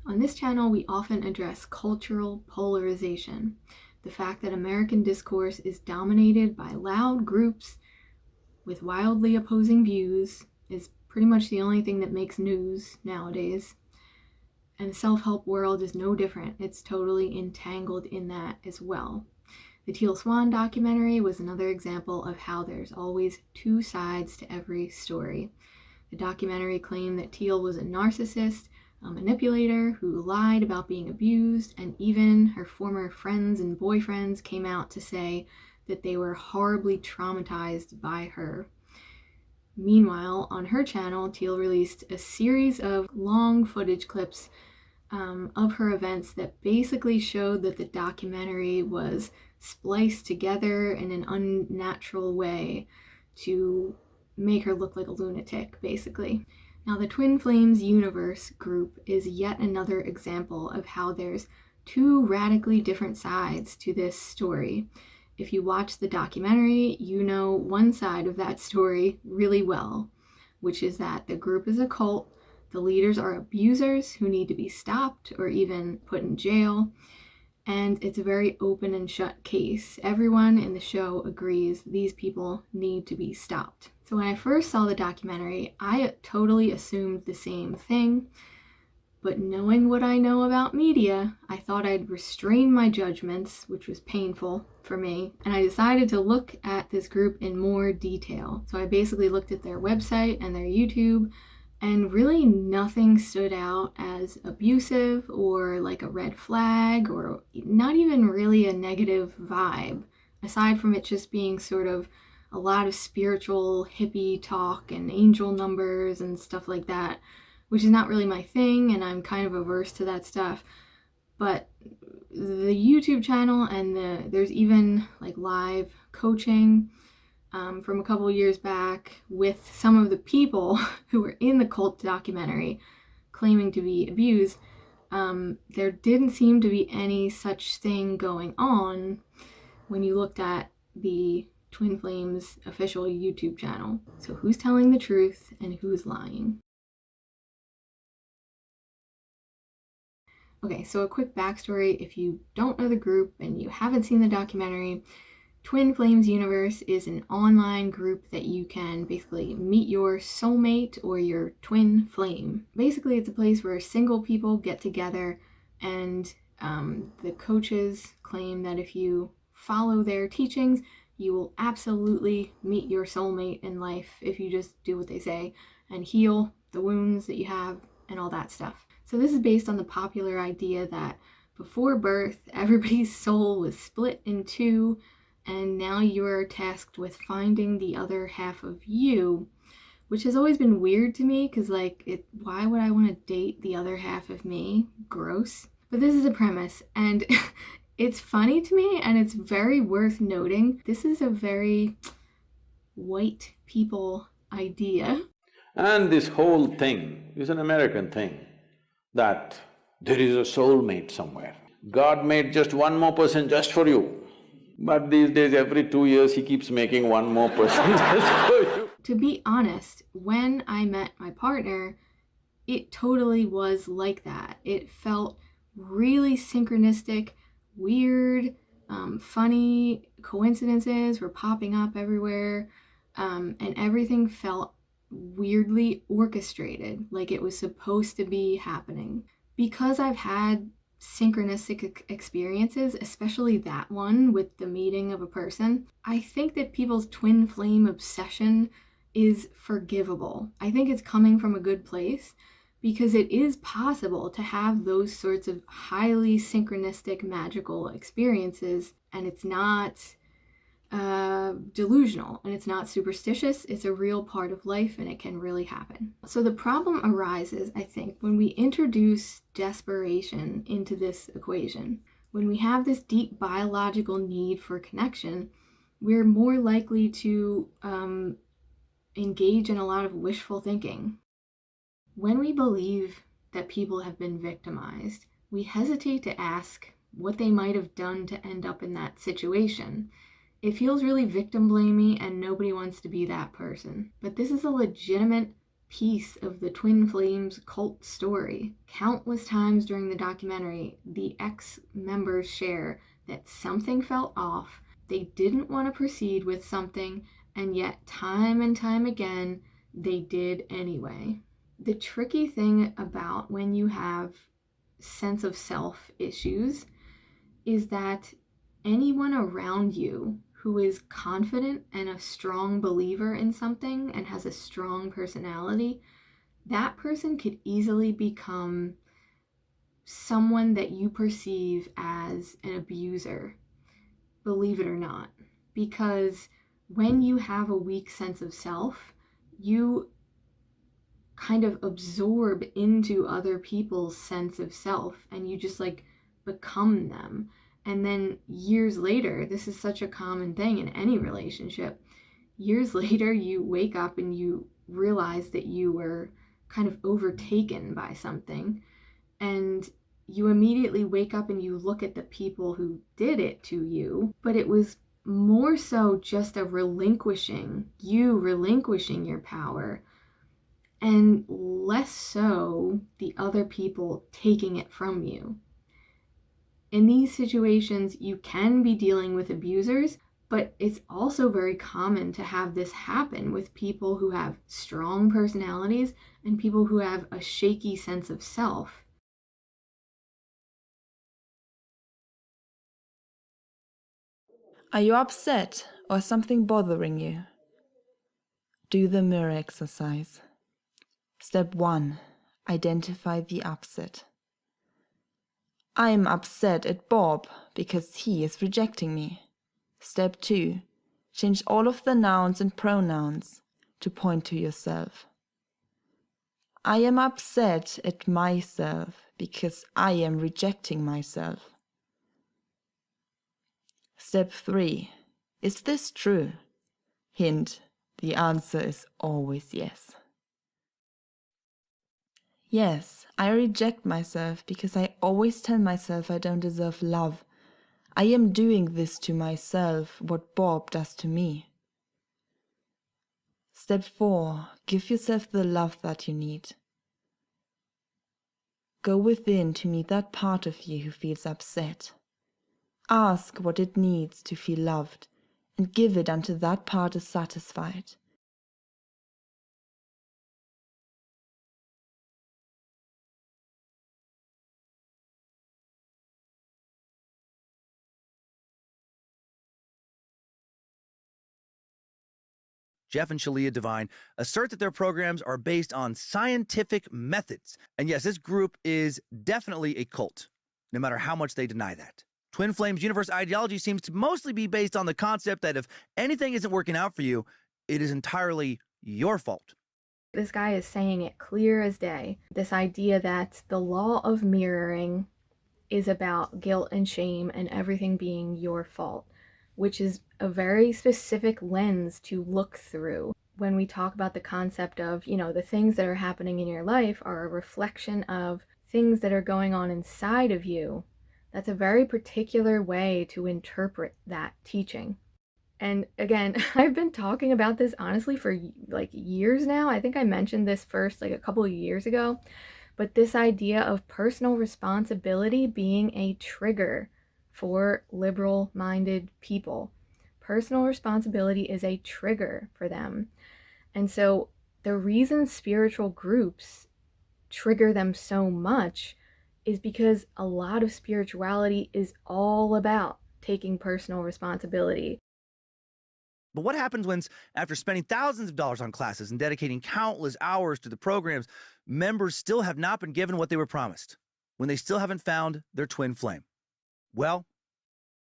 On this channel, we often address cultural polarization, the fact that American discourse is dominated by loud groups with wildly opposing views is pretty much the only thing that makes news nowadays. And the self-help world is no different. It's totally entangled in that as well. The Teal Swan documentary was another example of how there's always two sides to every story. The documentary claimed that Teal was a narcissist, a manipulator who lied about being abused, and even her former friends and boyfriends came out to say that they were horribly traumatized by her. Meanwhile, on her channel, Teal released a series of long footage clips of her events that basically showed that the documentary was spliced together in an unnatural way to make her look like a lunatic, basically. Now, the Twin Flames Universe group is yet another example of how there's two radically different sides to this story. If you watch the documentary, you know one side of that story really well, which is that the group is a cult, the leaders are abusers who need to be stopped or even put in jail, and it's a very open and shut case. Everyone in the show agrees these people need to be stopped. So when I first saw the documentary, I totally assumed the same thing, but knowing what I know about media, I thought I'd restrain my judgments, which was painful for me, and I decided to look at this group in more detail. So I basically looked at their website and their YouTube, and really nothing stood out as abusive or like a red flag or not even really a negative vibe, aside from it just being sort of a lot of spiritual hippie talk and angel numbers and stuff like that, which is not really my thing, and I'm kind of averse to that stuff. But the YouTube channel and there's even like live coaching from a couple years back with some of the people who were in the cult documentary claiming to be abused. There didn't seem to be any such thing going on when you looked at the Twin Flames official YouTube channel. So who's telling the truth and who's lying? Okay, so a quick backstory. If you don't know the group and you haven't seen the documentary, Twin Flames Universe is an online group that you can basically meet your soulmate or your twin flame. Basically, it's a place where single people get together, and the coaches claim that if you follow their teachings, you will absolutely meet your soulmate in life if you just do what they say and heal the wounds that you have and all that stuff. So this is based on the popular idea that before birth, everybody's soul was split in two, and now you're tasked with finding the other half of you, which has always been weird to me because, why would I want to date the other half of me? Gross. But this is a premise, and it's funny to me, and it's very worth noting. This is a very white people idea. And this whole thing is an American thing, that there is a soulmate somewhere. God made just one more person just for you. But these days, every 2 years, he keeps making one more person just for you. To be honest, when I met my partner, it totally was like that. It felt really synchronistic, weird, funny coincidences were popping up everywhere, and everything felt weirdly orchestrated, like it was supposed to be happening. Because I've had synchronistic experiences, especially that one with the meeting of a person, I think that people's twin flame obsession is forgivable. I think it's coming from a good place because it is possible to have those sorts of highly synchronistic magical experiences, and it's not delusional and it's not superstitious. It's a real part of life and it can really happen. So the problem arises, I think, when we introduce desperation into this equation. When we have this deep biological need for connection, we're more likely to engage in a lot of wishful thinking. When we believe that people have been victimized, we hesitate to ask what they might have done to end up in that situation. It feels really victim blamey and nobody wants to be that person. But this is a legitimate piece of the Twin Flames cult story. Countless times during the documentary, the ex-members share that something felt off, they didn't want to proceed with something, and yet time and time again, they did anyway. The tricky thing about when you have sense of self issues is that anyone around you who is confident and a strong believer in something and has a strong personality, that person could easily become someone that you perceive as an abuser, believe it or not. Because when you have a weak sense of self, you kind of absorb into other people's sense of self and you just like become them. And then years later, this is such a common thing in any relationship, years later you wake up and you realize that you were kind of overtaken by something, and you immediately wake up and you look at the people who did it to you, but it was more so just a relinquishing your power, and less so the other people taking it from you. In these situations, you can be dealing with abusers, but it's also very common to have this happen with people who have strong personalities and people who have a shaky sense of self. Are you upset or something bothering you? Do the mirror exercise. Step 1. Identify the upset. I am upset at Bob because he is rejecting me. Step 2. Change all of the nouns and pronouns to point to yourself. I am upset at myself because I am rejecting myself. Step 3. Is this true? Hint, the answer is always yes. Yes, I reject myself because I always tell myself I don't deserve love. I am doing this to myself, what Bob does to me. Step 4. Give yourself the love that you need. Go within to meet that part of you who feels upset. Ask what it needs to feel loved and give it until that part is satisfied. Jeff and Shalia Devine assert that their programs are based on scientific methods. And yes, this group is definitely a cult, no matter how much they deny that. Twin Flames universe ideology seems to mostly be based on the concept that if anything isn't working out for you, it is entirely your fault. This guy is saying it clear as day. This idea that the law of mirroring is about guilt and shame and everything being your fault, which is a very specific lens to look through. When we talk about the concept of, the things that are happening in your life are a reflection of things that are going on inside of you, that's a very particular way to interpret that teaching. And again, I've been talking about this honestly for like years now. I think I mentioned this first like a couple of years ago, but this idea of personal responsibility being a trigger for liberal-minded people. Personal responsibility is a trigger for them. And so the reason spiritual groups trigger them so much is because a lot of spirituality is all about taking personal responsibility. But what happens when, after spending thousands of dollars on classes and dedicating countless hours to the programs, members still have not been given what they were promised, when they still haven't found their twin flame? Well,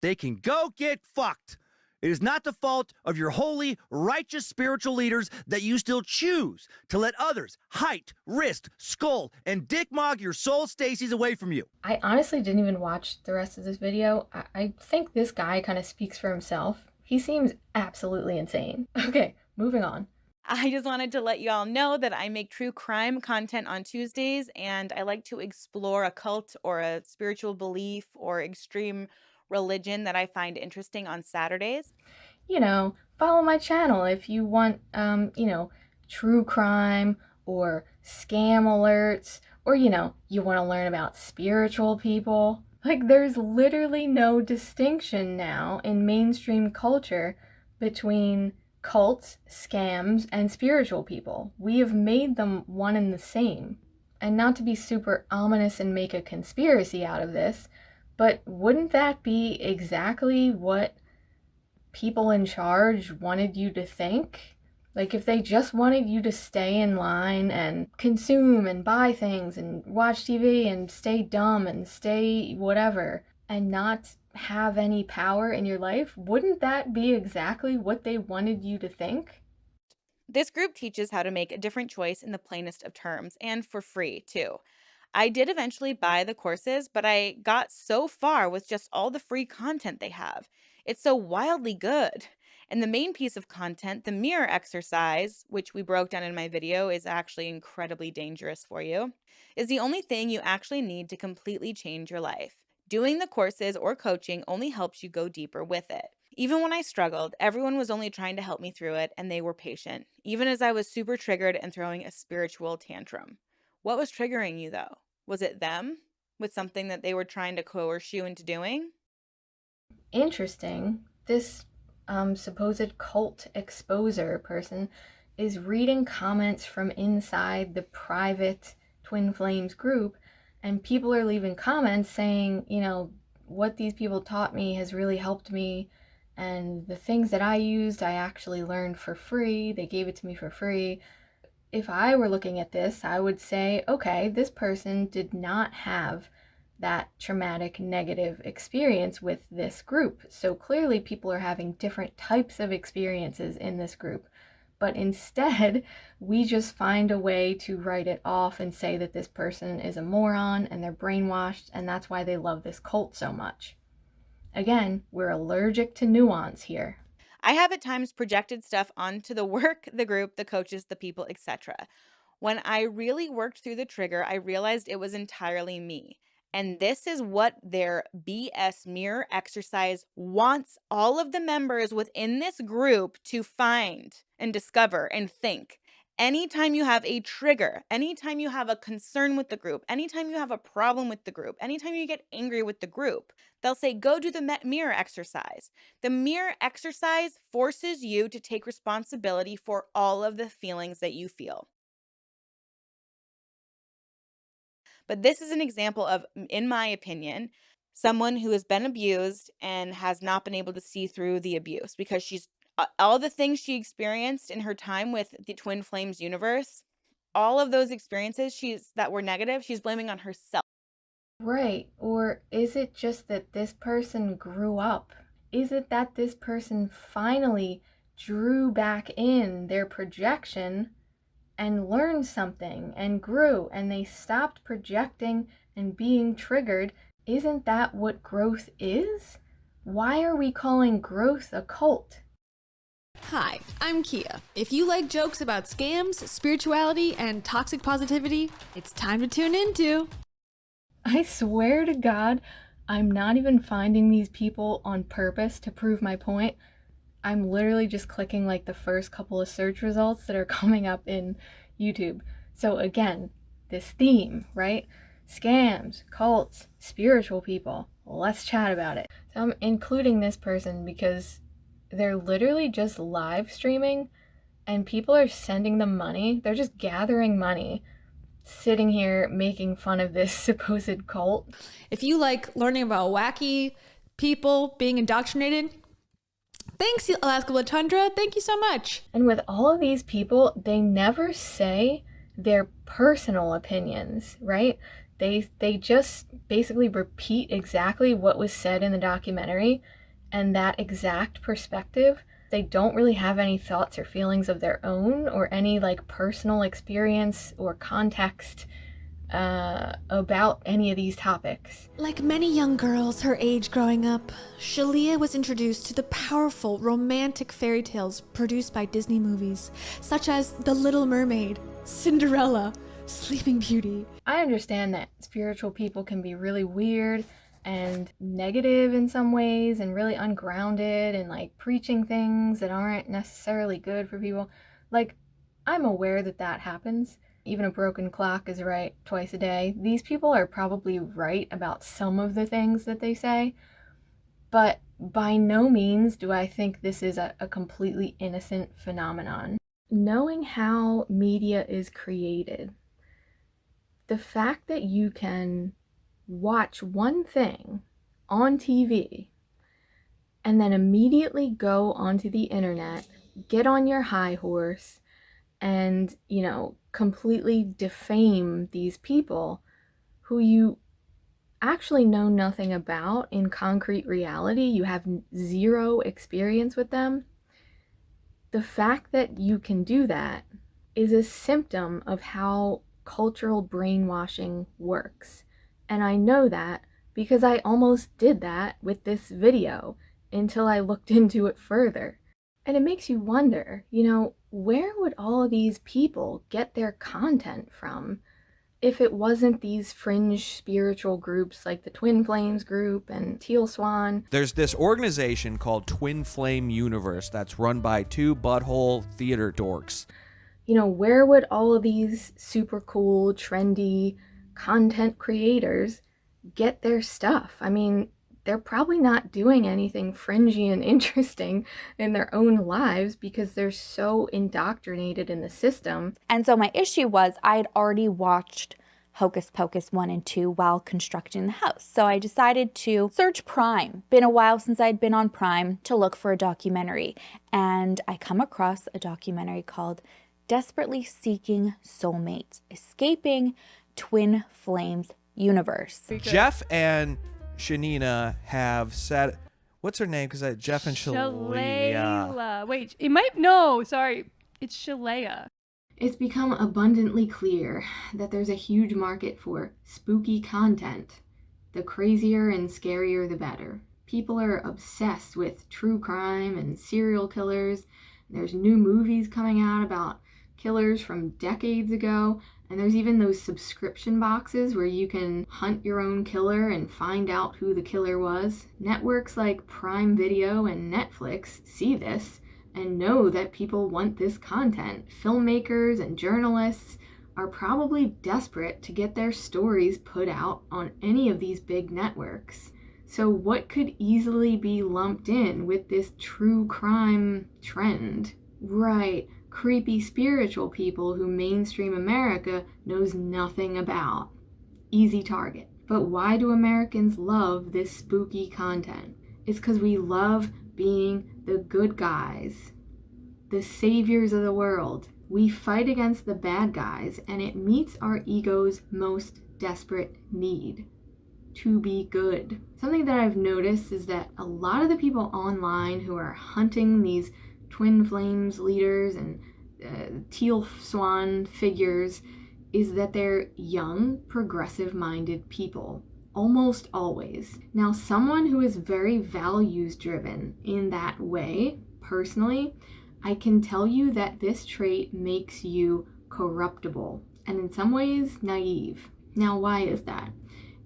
they can go get fucked. It is not the fault of your holy, righteous spiritual leaders that you still choose to let others height, wrist, skull, and dick mog your soul Stacy's away from you. I honestly didn't even watch the rest of this video. I think this guy kind of speaks for himself. He seems absolutely insane. Okay, moving on. I just wanted to let you all know that I make true crime content on Tuesdays, and I like to explore a cult or a spiritual belief or extreme religion that I find interesting on Saturdays. Follow my channel if you want, true crime or scam alerts, or you want to learn about spiritual people. Like, there's literally no distinction now in mainstream culture between cults, scams, and spiritual people. We have made them one and the same. And not to be super ominous and make a conspiracy out of this, but wouldn't that be exactly what people in charge wanted you to think? Like, if they just wanted you to stay in line and consume and buy things and watch TV and stay dumb and stay whatever and not have any power in your life, wouldn't that be exactly what they wanted you to think? This group teaches how to make a different choice in the plainest of terms and for free, too. I did eventually buy the courses, but I got so far with just all the free content they have. It's so wildly good. And the main piece of content, the mirror exercise, which we broke down in my video, is actually incredibly dangerous for you, is the only thing you actually need to completely change your life. Doing the courses or coaching only helps you go deeper with it. Even when I struggled, everyone was only trying to help me through it, and they were patient, even as I was super triggered and throwing a spiritual tantrum. What was triggering you, though? Was it them? With something that they were trying to coerce you into doing? Interesting. This supposed cult exposer person is reading comments from inside the private Twin Flames group, and people are leaving comments saying, what these people taught me has really helped me, and the things that I used, I actually learned for free. They gave it to me for free. If I were looking at this, I would say, okay, this person did not have that traumatic negative experience with this group. So clearly people are having different types of experiences in this group. But instead, we just find a way to write it off and say that this person is a moron and they're brainwashed, and that's why they love this cult so much. Again, we're allergic to nuance here. I have at times projected stuff onto the work, the group, the coaches, the people, etc. When I really worked through the trigger, I realized it was entirely me. And this is what their BS mirror exercise wants all of the members within this group to find and discover and think. Anytime you have a trigger, anytime you have a concern with the group, anytime you have a problem with the group, anytime you get angry with the group, they'll say, go do the mirror exercise. The mirror exercise forces you to take responsibility for all of the feelings that you feel. But this is an example of, in my opinion, someone who has been abused and has not been able to see through the abuse, because she's all the things she experienced in her time with the Twin Flames universe, all of those experiences that were negative, she's blaming on herself. Right. Or is it just that this person grew up? Is it that this person finally drew back in their projection and learned something and grew, and they stopped projecting and being triggered? Isn't that what growth is? Why are we calling growth a cult? Hi, I'm Kia. If you like jokes about scams, spirituality, and toxic positivity, it's time to tune into. I swear to God, I'm not even finding these people on purpose to prove my point. I'm literally just clicking like the first couple of search results that are coming up in YouTube. So again, this theme, right? Scams, cults, spiritual people. Let's chat about it. So I'm including this person because they're literally just live streaming and people are sending them money. They're just gathering money, sitting here making fun of this supposed cult. If you like learning about wacky people being indoctrinated, thanks, Alaska Blood Tundra. Thank you so much. And with all of these people, they never say their personal opinions, right? They just basically repeat exactly what was said in the documentary, and that exact perspective. They don't really have any thoughts or feelings of their own or any like personal experience or context about any of these topics. Like many young girls her age growing up, Shalia was introduced to the powerful romantic fairy tales produced by Disney movies, such as The Little Mermaid, Cinderella, Sleeping Beauty. I understand that spiritual people can be really weird and negative in some ways and really ungrounded and like preaching things that aren't necessarily good for people. Like, I'm aware that that happens, even a broken clock is right twice a day. These people are probably right about some of the things that they say, but by no means do I think this is a completely innocent phenomenon. Knowing how media is created, the fact that you can watch one thing on TV and then immediately go onto the internet, get on your high horse, and, completely defame these people who you actually know nothing about in concrete reality. You have zero experience with them. The fact that you can do that is a symptom of how cultural brainwashing works. And I know that because I almost did that with this video until I looked into it further. And it makes you wonder, where would all of these people get their content from if it wasn't these fringe spiritual groups like the Twin Flames group and Teal Swan? There's this organization called Twin Flame Universe that's run by two butthole theater dorks. Where would all of these super cool, trendy content creators get their stuff? I mean, they're probably not doing anything fringy and interesting in their own lives because they're so indoctrinated in the system. And so my issue was I had already watched Hocus Pocus 1 and 2 while constructing the house. So I decided to search Prime. Been a while since I'd been on Prime to look for a documentary. And I come across a documentary called Desperately Seeking Soulmates, Escaping Twin Flames Universe. Jeff and Shanina have said, what's her name? Because Jeff and Shalea. Wait, it might, no, sorry. It's Shalea. It's become abundantly clear that there's a huge market for spooky content. The crazier and scarier, the better. People are obsessed with true crime and serial killers. There's new movies coming out about killers from decades ago. And there's even those subscription boxes where you can hunt your own killer and find out who the killer was. Networks like Prime Video and Netflix see this and know that people want this content. Filmmakers and journalists are probably desperate to get their stories put out on any of these big networks. So what could easily be lumped in with this true crime trend? Right. Creepy spiritual people who mainstream America knows nothing about. Easy target. But why do Americans love this spooky content? It's because we love being the good guys, the saviors of the world. We fight against the bad guys, and it meets our ego's most desperate need: to be good. Something that I've noticed is that a lot of the people online who are hunting these Twin Flames leaders and Teal Swan figures is that they're young, progressive-minded people. Almost always. Now, someone who is very values-driven in that way, personally, I can tell you that this trait makes you corruptible and in some ways naive. Now, why is that?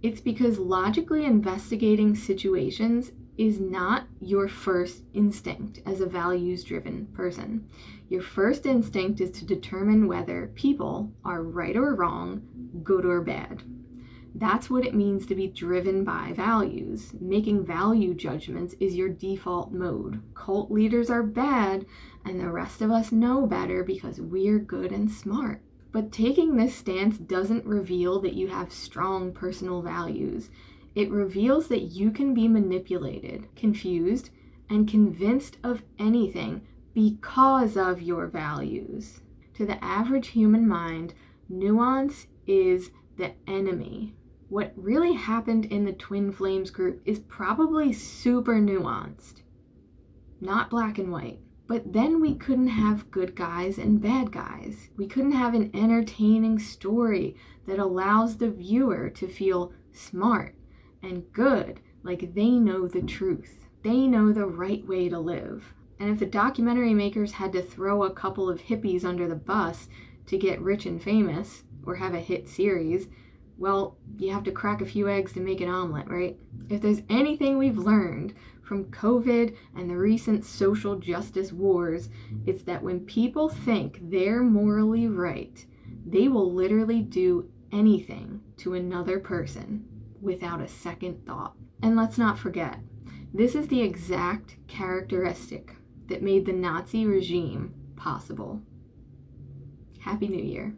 It's because logically investigating situations is not your first instinct as a values-driven person. Your first instinct is to determine whether people are right or wrong, good or bad. That's what it means to be driven by values. Making value judgments is your default mode. Cult leaders are bad, and the rest of us know better because we're good and smart. But taking this stance doesn't reveal that you have strong personal values. It reveals that you can be manipulated, confused, and convinced of anything because of your values. To the average human mind, nuance is the enemy. What really happened in the Twin Flames group is probably super nuanced, not black and white. But then we couldn't have good guys and bad guys. We couldn't have an entertaining story that allows the viewer to feel smart and good, like they know the truth. They know the right way to live. And if the documentary makers had to throw a couple of hippies under the bus to get rich and famous, or have a hit series, well, you have to crack a few eggs to make an omelet, right? If there's anything we've learned from COVID and the recent social justice wars, it's that when people think they're morally right, They will literally do anything to another person without a second thought. And let's not forget, this is the exact characteristic that made the Nazi regime possible. Happy New Year.